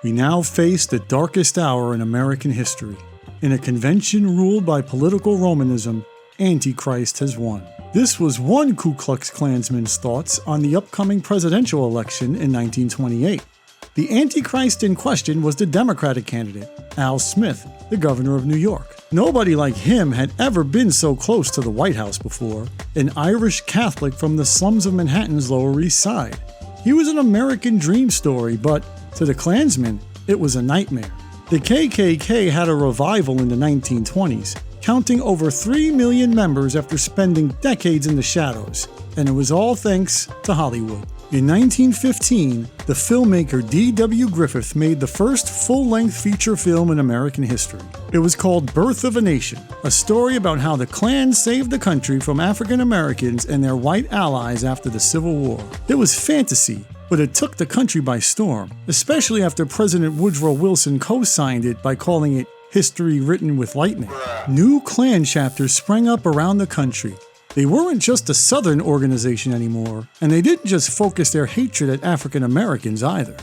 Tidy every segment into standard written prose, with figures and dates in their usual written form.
We now face the darkest hour in American history. In a convention ruled by political Romanism, Antichrist has won. This was one Ku Klux Klansman's thoughts on the upcoming presidential election in 1928. The Antichrist in question was the Democratic candidate, Al Smith, the governor of New York. Nobody like him had ever been so close to the White House before, an Irish Catholic from the slums of Manhattan's Lower East Side. He was an American dream story, but to the Klansmen, it was a nightmare. The KKK had a revival in the 1920s, counting over 3 million members after spending decades in the shadows, and it was all thanks to Hollywood. In 1915, the filmmaker D.W. Griffith made the first full-length feature film in American history. It was called Birth of a Nation, a story about how the Klan saved the country from African Americans and their white allies after the Civil War. It was fantasy, but it took the country by storm, especially after President Woodrow Wilson co-signed it by calling it history written with lightning. New Klan chapters sprang up around the country. They weren't just a Southern organization anymore, and they didn't just focus their hatred at African Americans either.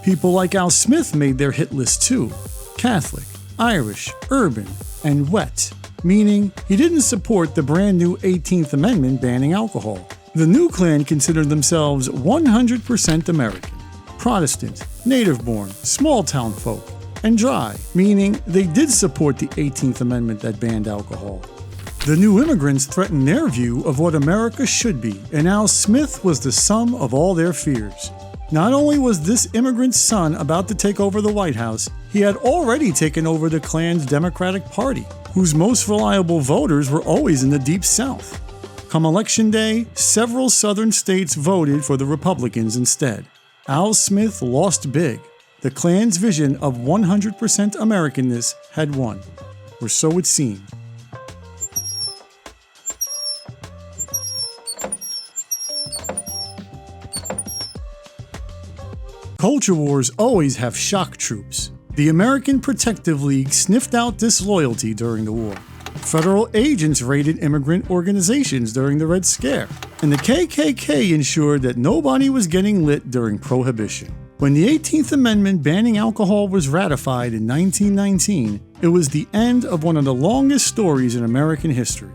People like Al Smith made their hit list too: Catholic, Irish, urban, and wet, meaning he didn't support the brand new 18th Amendment banning alcohol. The new Klan considered themselves 100% American, Protestant, native-born, small-town folk, and dry, meaning they did support the 18th Amendment that banned alcohol. The new immigrants threatened their view of what America should be, and Al Smith was the sum of all their fears. Not only was this immigrant's son about to take over the White House, he had already taken over the Klan's Democratic Party, whose most reliable voters were always in the Deep South. Come Election Day, several Southern states voted for the Republicans instead. Al Smith lost big. The Klan's vision of 100% Americanness had won, or so it seemed. Culture wars always have shock troops. The American Protective League sniffed out disloyalty during the war. Federal agents raided immigrant organizations during the Red Scare. And the KKK ensured that nobody was getting lit during Prohibition. When the 18th Amendment banning alcohol was ratified in 1919, it was the end of one of the longest stories in American history.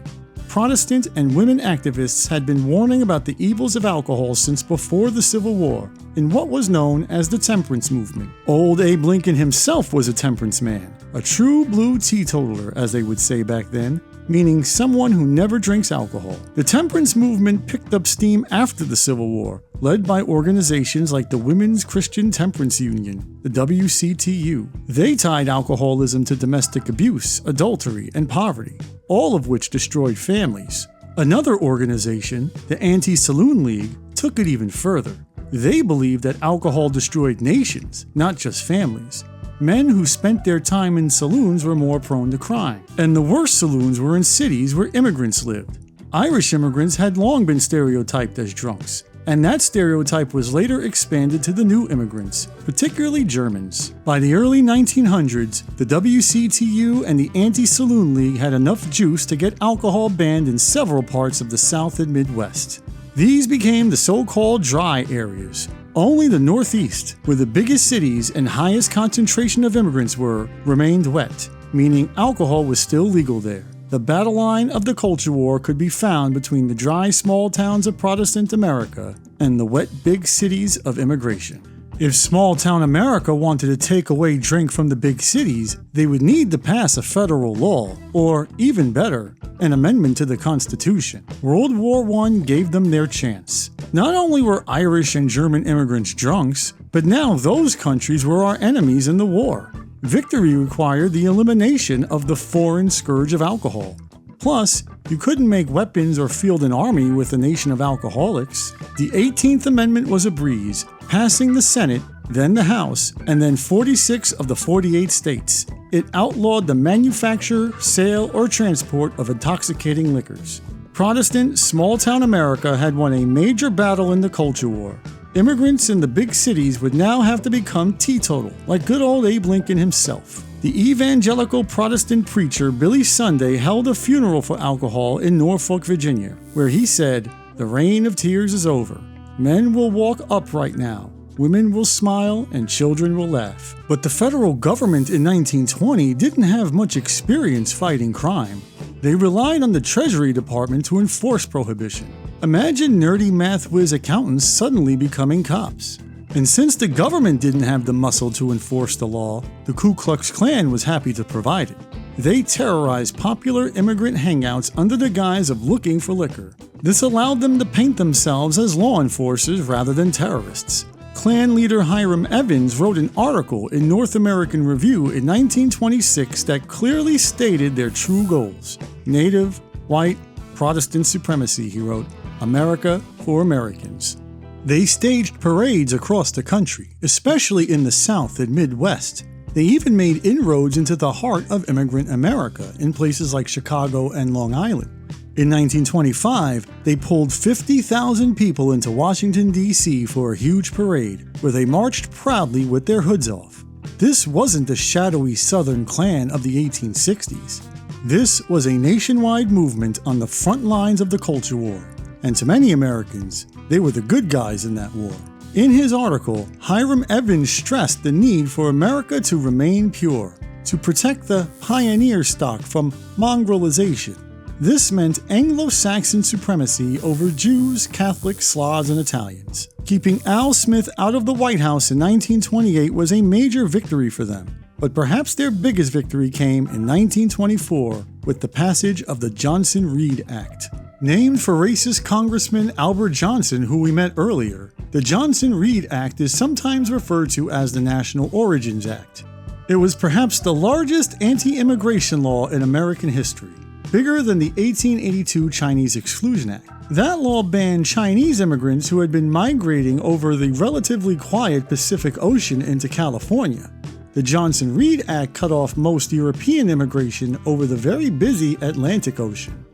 Protestant and women activists had been warning about the evils of alcohol since before the Civil War, in what was known as the temperance movement. Old Abe Lincoln himself was a temperance man, a true blue teetotaler, as they would say back then, meaning someone who never drinks alcohol. The temperance movement picked up steam after the Civil War, led by organizations like the Women's Christian Temperance Union, the WCTU. They tied alcoholism to domestic abuse, adultery, and poverty, all of which destroyed families. Another organization, the Anti-Saloon League, took it even further. They believed that alcohol destroyed nations, not just families. Men who spent their time in saloons were more prone to crime, and the worst saloons were in cities where immigrants lived. Irish immigrants had long been stereotyped as drunks, and that stereotype was later expanded to the new immigrants, particularly Germans. By the early 1900s, the WCTU and the Anti-Saloon League had enough juice to get alcohol banned in several parts of the South and Midwest. These became the so-called dry areas. Only the Northeast, where the biggest cities and highest concentration of immigrants were, remained wet, meaning alcohol was still legal there. The battle line of the culture war could be found between the dry small towns of Protestant America and the wet big cities of immigration. If small town America wanted to take away drink from the big cities, they would need to pass a federal law, or even better, an amendment to the Constitution. World War I gave them their chance. Not only were Irish and German immigrants drunks, but now those countries were our enemies in the war. Victory required the elimination of the foreign scourge of alcohol. Plus, you couldn't make weapons or field an army with a nation of alcoholics. The 18th Amendment was a breeze, passing the Senate, then the House, and then 46 of the 48 states. It outlawed the manufacture, sale, or transport of intoxicating liquors. Protestant, small-town America had won a major battle in the culture war. Immigrants in the big cities would now have to become teetotal, like good old Abe Lincoln himself. The evangelical Protestant preacher Billy Sunday held a funeral for alcohol in Norfolk, Virginia, where he said, "The reign of tears is over. Men will walk upright now. women will smile and children will laugh. But the federal government in 1920 didn't have much experience fighting crime. They relied on the Treasury Department to enforce prohibition. Imagine nerdy math whiz accountants suddenly becoming cops. And since the government didn't have the muscle to enforce the law, the Ku Klux Klan was happy to provide it. They terrorized popular immigrant hangouts under the guise of looking for liquor. This allowed them to paint themselves as law enforcers rather than terrorists. Klan leader Hiram Evans wrote an article in North American Review in 1926 that clearly stated their true goals. Native, white, Protestant supremacy, he wrote. America for Americans. They staged parades across the country, especially in the South and Midwest. They even made inroads into the heart of immigrant America in places like Chicago and Long Island. In 1925, they pulled 50,000 people into Washington, D.C. for a huge parade, where they marched proudly with their hoods off. This wasn't the shadowy Southern Klan of the 1860s. This was a nationwide movement on the front lines of the culture war, and to many Americans, they were the good guys in that war. In his article, Hiram Evans stressed the need for America to remain pure, to protect the pioneer stock from mongrelization. This meant Anglo-Saxon supremacy over Jews, Catholics, Slavs, and Italians. Keeping Al Smith out of the White House in 1928 was a major victory for them, but perhaps their biggest victory came in 1924 with the passage of the Johnson-Reed Act. Named for racist Congressman Albert Johnson, who we met earlier, the Johnson-Reed Act is sometimes referred to as the National Origins Act. It was perhaps the largest anti-immigration law in American history, bigger than the 1882 Chinese Exclusion Act. That law banned Chinese immigrants who had been migrating over the relatively quiet Pacific Ocean into California. The Johnson-Reed Act cut off most European immigration over the very busy Atlantic Ocean.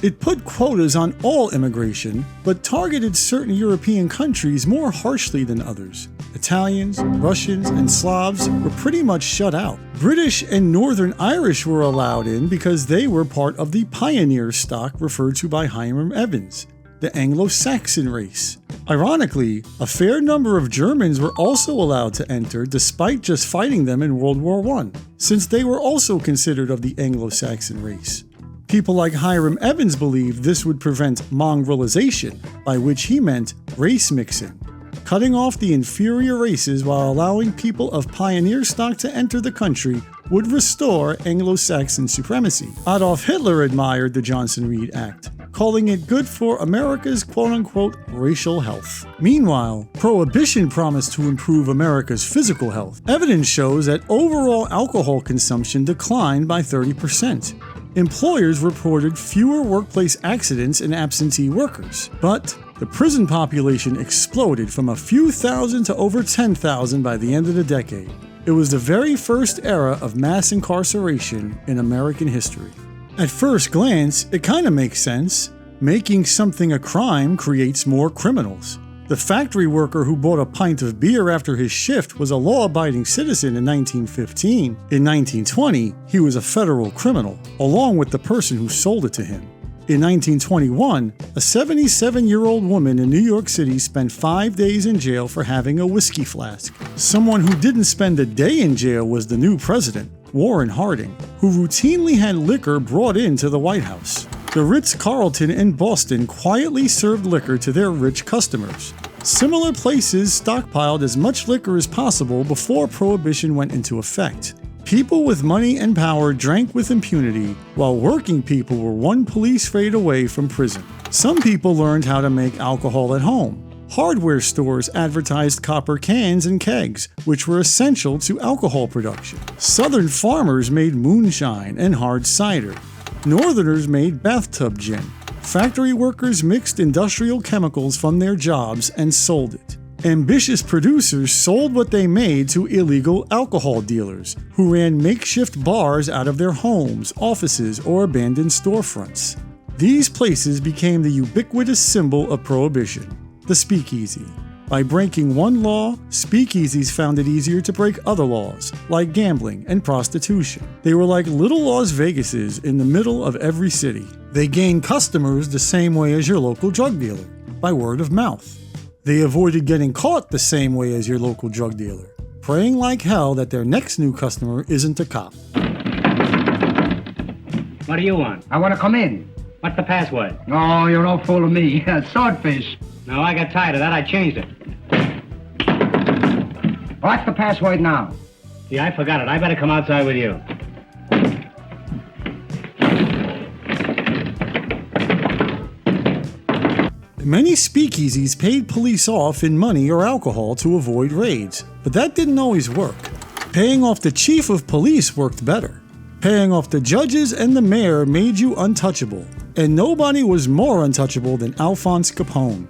It put quotas on all immigration, but targeted certain European countries more harshly than others. Italians, Russians, and Slavs were pretty much shut out. British and Northern Irish were allowed in because they were part of the pioneer stock referred to by Hiram Evans, the Anglo-Saxon race. Ironically, a fair number of Germans were also allowed to enter despite just fighting them in World War I, since they were also considered of the Anglo-Saxon race. People like Hiram Evans believed this would prevent mongrelization, by which he meant race mixing, cutting off the inferior races while allowing people of pioneer stock to enter the country would restore Anglo-Saxon supremacy. Adolf Hitler admired the Johnson-Reed Act, calling it good for America's quote-unquote racial health. Meanwhile, Prohibition promised to improve America's physical health. Evidence shows that overall alcohol consumption declined by 30%. Employers reported fewer workplace accidents and absentee workers, but the prison population exploded from a few thousand to over 10,000 by the end of the decade. It was the very first era of mass incarceration in American history. At first glance, it kind of makes sense. Making something a crime creates more criminals. The factory worker who bought a pint of beer after his shift was a law-abiding citizen in 1915. In 1920, he was a federal criminal, along with the person who sold it to him. In 1921, a 77-year-old woman in New York City spent 5 days in jail for having a whiskey flask. Someone who didn't spend a day in jail was the new president, Warren Harding, who routinely had liquor brought into the White House. The Ritz-Carlton in Boston quietly served liquor to their rich customers. Similar places stockpiled as much liquor as possible before Prohibition went into effect. People with money and power drank with impunity, while working people were one police raid away from prison. Some people learned how to make alcohol at home. Hardware stores advertised copper cans and kegs, which were essential to alcohol production. Southern farmers made moonshine and hard cider. Northerners made bathtub gin. Factory workers mixed industrial chemicals from their jobs and sold it. Ambitious producers sold what they made to illegal alcohol dealers, who ran makeshift bars out of their homes, offices, or abandoned storefronts. These places became the ubiquitous symbol of Prohibition, the speakeasy. By breaking one law, speakeasies found it easier to break other laws, like gambling and prostitution. They were like little Las Vegases in the middle of every city. They gained customers the same way as your local drug dealer, by word of mouth. They avoided getting caught the same way as your local drug dealer, praying like hell that their next new customer isn't a cop. What do you want? I want to come in. What's the password? Oh, you're no fool of me. Swordfish. No, I got tired of that. I changed it. What's the password now? See, I forgot it. I better come outside with you. Many speakeasies paid police off in money or alcohol to avoid raids, but that didn't always work. Paying off the chief of police worked better. Paying off the judges and the mayor made you untouchable, and nobody was more untouchable than Alphonse Capone.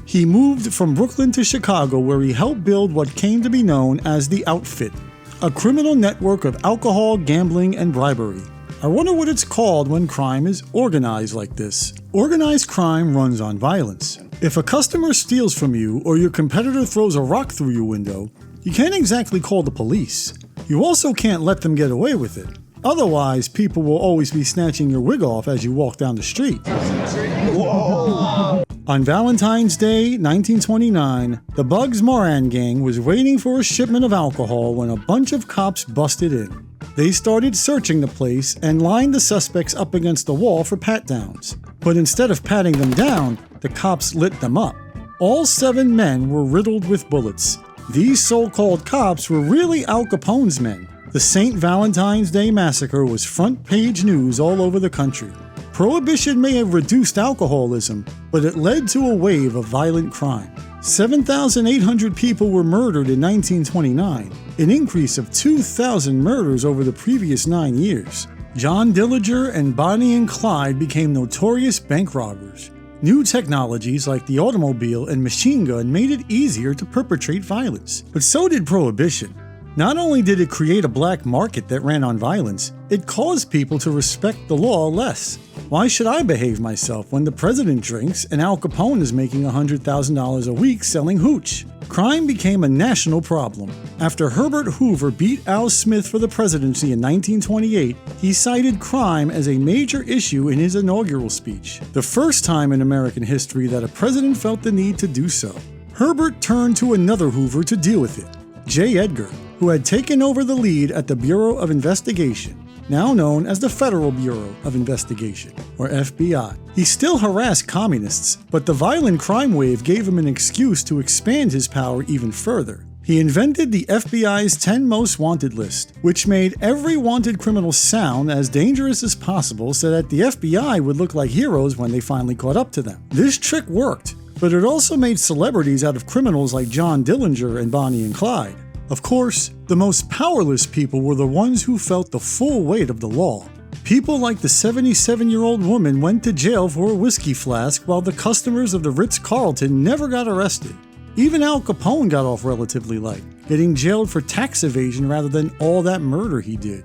He moved from Brooklyn to Chicago, where he helped build what came to be known as the Outfit, a criminal network of alcohol, gambling, and bribery. I wonder what it's called when crime is organized like this. Organized crime runs on violence. If a customer steals from you or your competitor throws a rock through your window, you can't exactly call the police. You also can't let them get away with it. Otherwise, people will always be snatching your wig off as you walk down the street. Whoa. On Valentine's Day, 1929, the Bugs Moran gang was waiting for a shipment of alcohol when a bunch of cops busted in. They started searching the place and lined the suspects up against the wall for pat-downs. But instead of patting them down, the cops lit them up. All 7 men were riddled with bullets. These so-called cops were really Al Capone's men. The St. Valentine's Day Massacre was front-page news all over the country. Prohibition may have reduced alcoholism, but it led to a wave of violent crime. 7,800 people were murdered in 1929, an increase of 2,000 murders over the previous 9 years. John Dillinger and Bonnie and Clyde became notorious bank robbers. New technologies like the automobile and machine gun made it easier to perpetrate violence, but so did Prohibition. Not only did it create a black market that ran on violence, it caused people to respect the law less. Why should I behave myself when the president drinks and Al Capone is making $100,000 a week selling hooch? Crime became a national problem. After Herbert Hoover beat Al Smith for the presidency in 1928, he cited crime as a major issue in his inaugural speech, the first time in American history that a president felt the need to do so. Herbert turned to another Hoover to deal with it, J. Edgar, who had taken over the lead at the Bureau of Investigation, now known as the Federal Bureau of Investigation, or FBI. He still harassed communists, but the violent crime wave gave him an excuse to expand his power even further. He invented the FBI's 10 Most Wanted list, which made every wanted criminal sound as dangerous as possible so that the FBI would look like heroes when they finally caught up to them. This trick worked, but it also made celebrities out of criminals like John Dillinger and Bonnie and Clyde. Of course, the most powerless people were the ones who felt the full weight of the law. People like the 77-year-old woman went to jail for a whiskey flask while the customers of the Ritz-Carlton never got arrested. Even Al Capone got off relatively light, getting jailed for tax evasion rather than all that murder he did.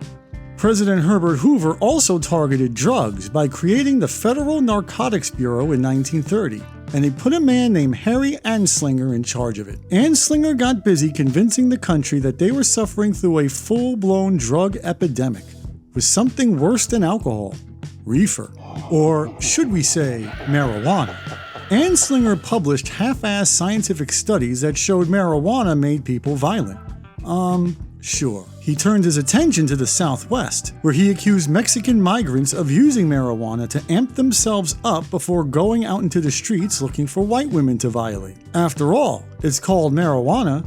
President Herbert Hoover also targeted drugs by creating the Federal Narcotics Bureau in 1930. And he put a man named Harry Anslinger in charge of it. Anslinger got busy convincing the country that they were suffering through a full-blown drug epidemic with something worse than alcohol, reefer, or should we say, marijuana. Anslinger published half-assed scientific studies that showed marijuana made people violent. Sure. He turned his attention to the Southwest, where he accused Mexican migrants of using marijuana to amp themselves up before going out into the streets looking for white women to violate. After all, it's called marijuana.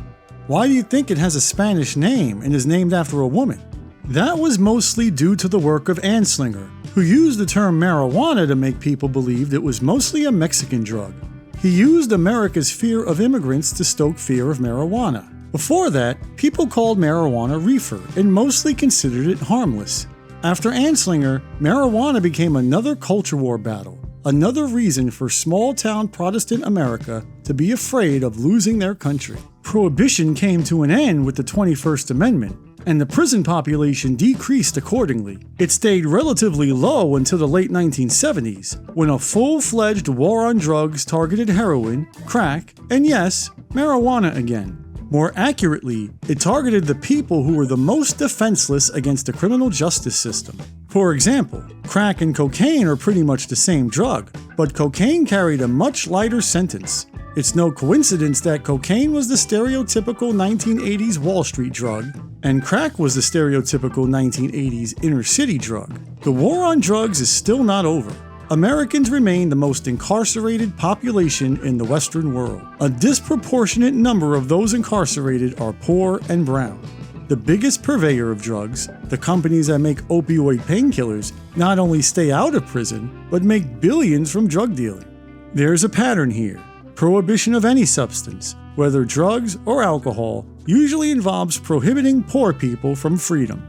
Why do you think it has a Spanish name and is named after a woman? That was mostly due to the work of Anslinger, who used the term marijuana to make people believe it was mostly a Mexican drug. He used America's fear of immigrants to stoke fear of marijuana. Before that, people called marijuana reefer and mostly considered it harmless. After Anslinger, marijuana became another culture war battle, another reason for small-town Protestant America to be afraid of losing their country. Prohibition came to an end with the 21st Amendment, and the prison population decreased accordingly. It stayed relatively low until the late 1970s, when a full-fledged war on drugs targeted heroin, crack, and yes, marijuana again. More accurately, it targeted the people who were the most defenseless against the criminal justice system. For example, crack and cocaine are pretty much the same drug, but cocaine carried a much lighter sentence. It's no coincidence that cocaine was the stereotypical 1980s Wall Street drug, and crack was the stereotypical 1980s inner city drug. The war on drugs is still not over. Americans remain the most incarcerated population in the Western world. A disproportionate number of those incarcerated are poor and brown. The biggest purveyor of drugs, the companies that make opioid painkillers, not only stay out of prison, but make billions from drug dealing. There's a pattern here. Prohibition of any substance, whether drugs or alcohol, usually involves prohibiting poor people from freedom.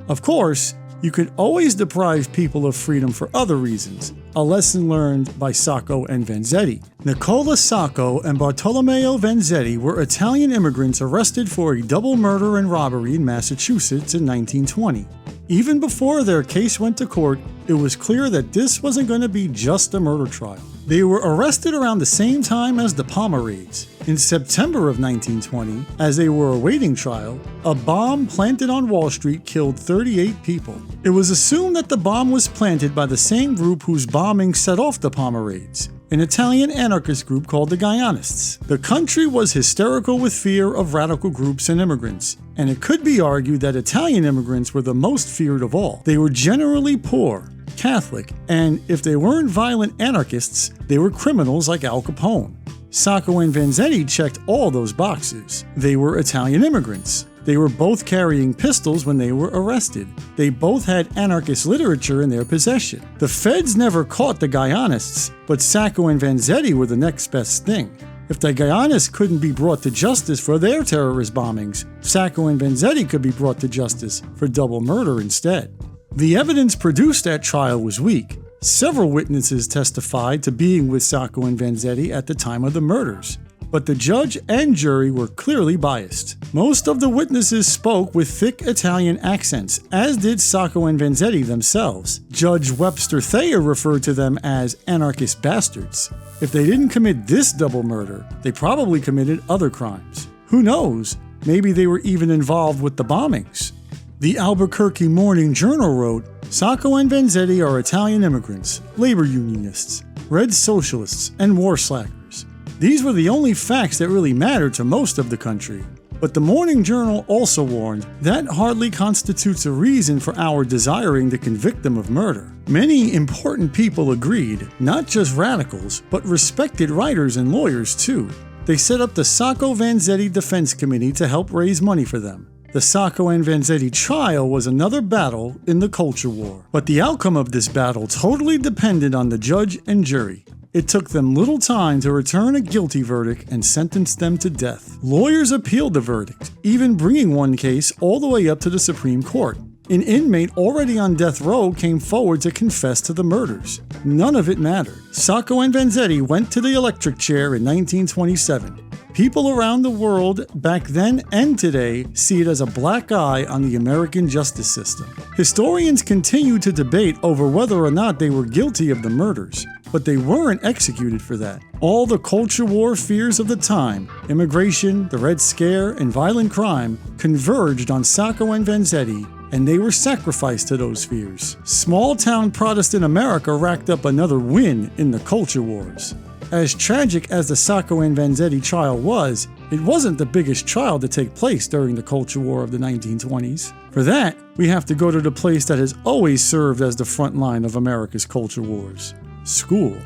Of course, you can always deprive people of freedom for other reasons, a lesson learned by Sacco and Vanzetti. Nicola Sacco and Bartolomeo Vanzetti were Italian immigrants arrested for a double murder and robbery in Massachusetts in 1920. Even before their case went to court, it was clear that this wasn't going to be just a murder trial. They were arrested around the same time as the Palmer raids. In September of 1920, as they were awaiting trial, a bomb planted on Wall Street killed 38 people. It was assumed that the bomb was planted by the same group whose bombing set off the Palmer raids, an Italian anarchist group called the Guyanists. The country was hysterical with fear of radical groups and immigrants, and it could be argued that Italian immigrants were the most feared of all. They were generally poor, Catholic, and if they weren't violent anarchists, they were criminals like Al Capone. Sacco and Vanzetti checked all those boxes. They were Italian immigrants. They were both carrying pistols when they were arrested. They both had anarchist literature in their possession. The feds never caught the Guyanists, but Sacco and Vanzetti were the next best thing. If the Guyanists couldn't be brought to justice for their terrorist bombings, Sacco and Vanzetti could be brought to justice for double murder instead. The evidence produced at trial was weak. Several witnesses testified to being with Sacco and Vanzetti at the time of the murders, but the judge and jury were clearly biased. Most of the witnesses spoke with thick Italian accents, as did Sacco and Vanzetti themselves. Judge Webster Thayer referred to them as anarchist bastards. If they didn't commit this double murder, they probably committed other crimes. Who knows? Maybe they were even involved with the bombings. The Albuquerque Morning Journal wrote, Sacco and Vanzetti are Italian immigrants, labor unionists, red socialists, and war slackers. These were the only facts that really mattered to most of the country. But the Morning Journal also warned that hardly constitutes a reason for our desiring to convict them of murder. Many important people agreed, not just radicals, but respected writers and lawyers too. They set up the Sacco-Vanzetti Defense Committee to help raise money for them. The Sacco and Vanzetti trial was another battle in the culture war, but the outcome of this battle totally depended on the judge and jury. It took them little time to return a guilty verdict and sentence them to death. Lawyers appealed the verdict, even bringing one case all the way up to the Supreme Court. An inmate already on death row came forward to confess to the murders. None of it mattered. Sacco and Vanzetti went to the electric chair in 1927. People around the world, back then and today, see it as a black eye on the American justice system. Historians continue to debate over whether or not they were guilty of the murders, but they weren't executed for that. All the culture war fears of the time, immigration, the Red Scare, and violent crime, converged on Sacco and Vanzetti, and they were sacrificed to those fears. Small-town Protestant America racked up another win in the culture wars. As tragic as the Sacco and Vanzetti trial was, it wasn't the biggest trial to take place during the culture war of the 1920s. For that, we have to go to the place that has always served as the front line of America's culture wars: school.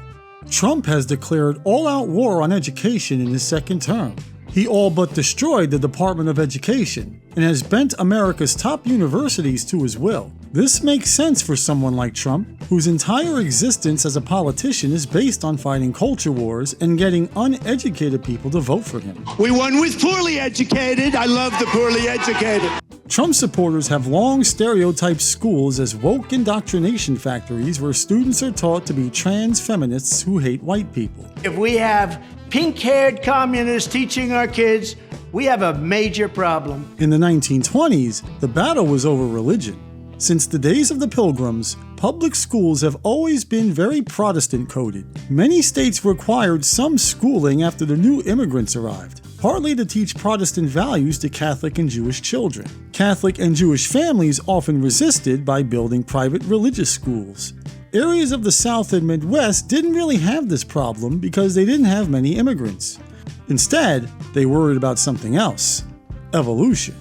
Trump has declared all-out war on education in his second term. He all but destroyed the Department of Education and has bent America's top universities to his will. This makes sense for someone like Trump, whose entire existence as a politician is based on fighting culture wars and getting uneducated people to vote for him. We won with poorly educated. I love the poorly educated. Trump supporters have long stereotyped schools as woke indoctrination factories where students are taught to be trans feminists who hate white people. If we have pink-haired communists teaching our kids, we have a major problem. In the 1920s, the battle was over religion. Since the days of the Pilgrims, public schools have always been very Protestant-coded. Many states required some schooling after the new immigrants arrived, partly to teach Protestant values to Catholic and Jewish children. Catholic and Jewish families often resisted by building private religious schools. Areas of the South and Midwest didn't really have this problem because they didn't have many immigrants. Instead, they worried about something else: evolution.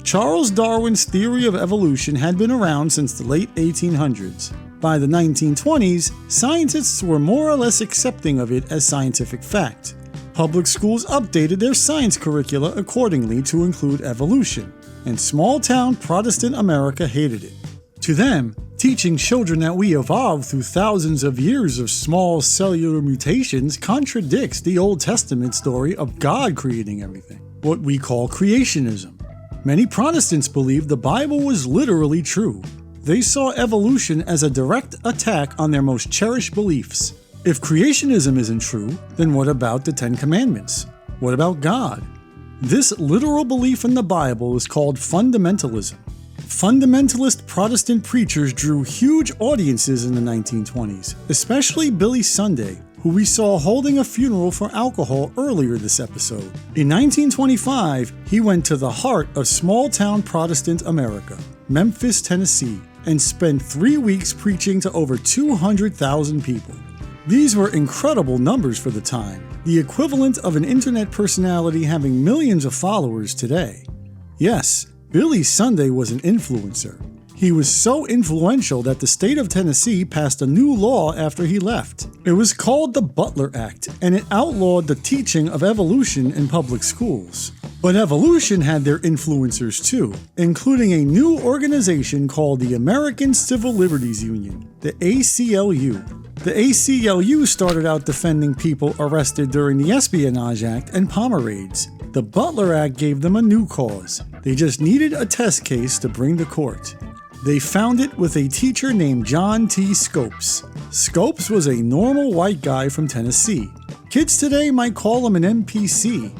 Charles Darwin's theory of evolution had been around since the late 1800s. By the 1920s, scientists were more or less accepting of it as scientific fact. Public schools updated their science curricula accordingly to include evolution, and small-town Protestant America hated it. To them, teaching children that we evolved through thousands of years of small cellular mutations contradicts the Old Testament story of God creating everything, what we call creationism. Many Protestants believed the Bible was literally true. They saw evolution as a direct attack on their most cherished beliefs. If creationism isn't true, then what about the Ten Commandments? What about God? This literal belief in the Bible is called fundamentalism. Fundamentalist Protestant preachers drew huge audiences in the 1920s, especially Billy Sunday, who we saw holding a funeral for alcohol earlier this episode. In 1925, he went to the heart of small-town Protestant America, Memphis, Tennessee, and spent 3 weeks preaching to over 200,000 people. These were incredible numbers for the time, the equivalent of an internet personality having millions of followers today. Yes, Billy Sunday was an influencer. He was so influential that the state of Tennessee passed a new law after he left. It was called the Butler Act, and it outlawed the teaching of evolution in public schools. But evolution had their influencers too, including a new organization called the American Civil Liberties Union, the ACLU. The ACLU started out defending people arrested during the Espionage Act and Palmer raids. The Butler Act gave them a new cause. They just needed a test case to bring to court. They found it with a teacher named John T. Scopes. Scopes was a normal white guy from Tennessee. Kids today might call him an NPC.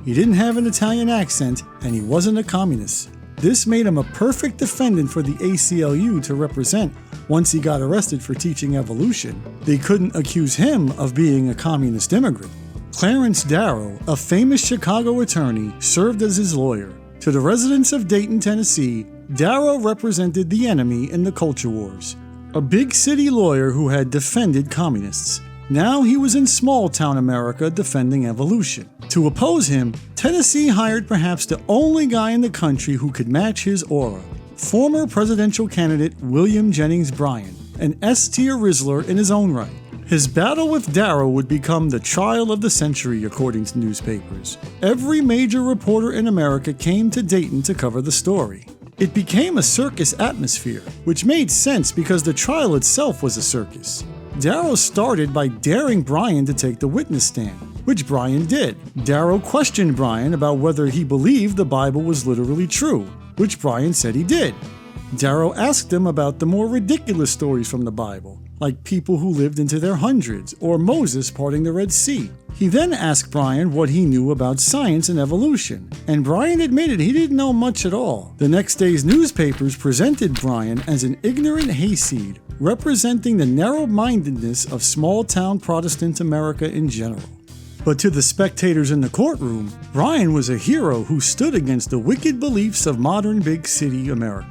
He didn't have an Italian accent, and he wasn't a communist. This made him a perfect defendant for the ACLU to represent once he got arrested for teaching evolution. They couldn't accuse him of being a communist immigrant. Clarence Darrow, a famous Chicago attorney, served as his lawyer. To the residents of Dayton, Tennessee, Darrow represented the enemy in the culture wars, a big city lawyer who had defended communists. Now he was in small-town America defending evolution. To oppose him, Tennessee hired perhaps the only guy in the country who could match his aura, former presidential candidate William Jennings Bryan, an S-tier Rizzler in his own right. His battle with Darrow would become the trial of the century, according to newspapers. Every major reporter in America came to Dayton to cover the story. It became a circus atmosphere, which made sense because the trial itself was a circus. Darrow started by daring Bryan to take the witness stand, which Bryan did. Darrow questioned Bryan about whether he believed the Bible was literally true, which Bryan said he did. Darrow asked him about the more ridiculous stories from the Bible, like people who lived into their hundreds or Moses parting the Red Sea. He then asked Bryan what he knew about science and evolution, and Bryan admitted he didn't know much at all. The next day's newspapers presented Bryan as an ignorant hayseed, representing the narrow-mindedness of small-town Protestant America in general. But to the spectators in the courtroom, Bryan was a hero who stood against the wicked beliefs of modern big city America.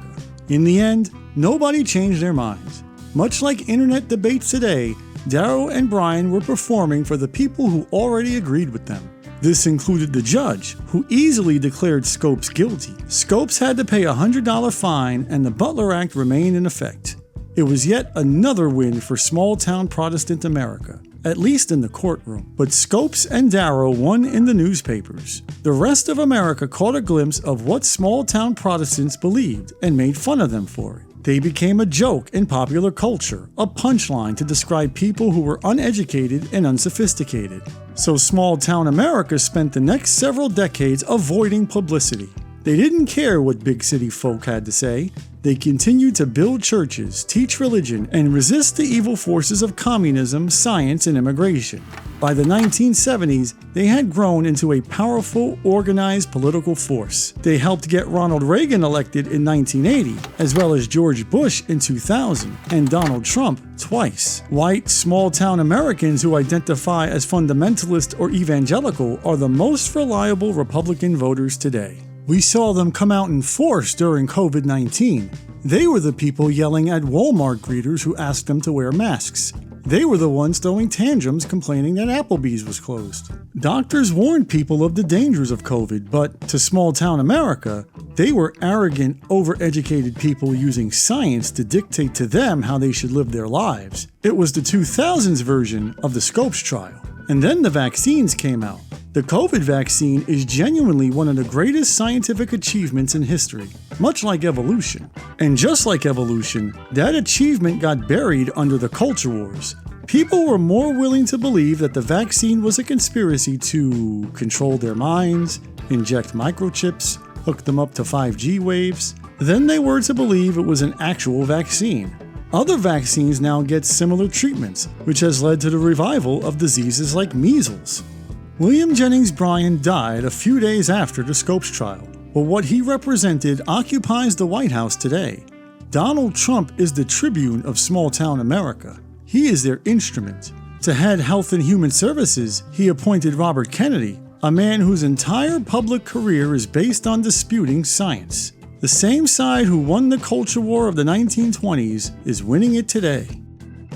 In the end, nobody changed their minds. Much like internet debates today, Darrow and Bryan were performing for the people who already agreed with them. This included the judge, who easily declared Scopes guilty. Scopes had to pay a $100 fine, and the Butler Act remained in effect. It was yet another win for small-town Protestant America, at least in the courtroom. But Scopes and Darrow won in the newspapers. The rest of America caught a glimpse of what small-town Protestants believed and made fun of them for it. They became a joke in popular culture, a punchline to describe people who were uneducated and unsophisticated. So small-town America spent the next several decades avoiding publicity. They didn't care what big city folk had to say. They continued to build churches, teach religion, and resist the evil forces of communism, science, and immigration. By the 1970s, they had grown into a powerful, organized political force. They helped get Ronald Reagan elected in 1980, as well as George Bush in 2000, and Donald Trump twice. White, small-town Americans who identify as fundamentalist or evangelical are the most reliable Republican voters today. We saw them come out in force during COVID-19. They were the people yelling at Walmart greeters who asked them to wear masks. They were the ones throwing tantrums complaining that Applebee's was closed. Doctors warned people of the dangers of COVID, but to small-town America, they were arrogant, overeducated people using science to dictate to them how they should live their lives. It was the 2000s version of the ScopesTrial. And then the vaccines came out. The COVID vaccine is genuinely one of the greatest scientific achievements in history, much like evolution. And just like evolution, that achievement got buried under the culture wars. People were more willing to believe that the vaccine was a conspiracy to control their minds, inject microchips, hook them up to 5G waves, than they were to believe it was an actual vaccine. Other vaccines now get similar treatments, which has led to the revival of diseases like measles. William Jennings Bryan died a few days after the ScopesTrial, but what he represented occupies the White House today. Donald Trump is the tribune of small-town America. He is their instrument. To head Health and Human Services, he appointed Robert Kennedy, a man whose entire public career is based on disputing science. The same side who won the culture war of the 1920s is winning it today.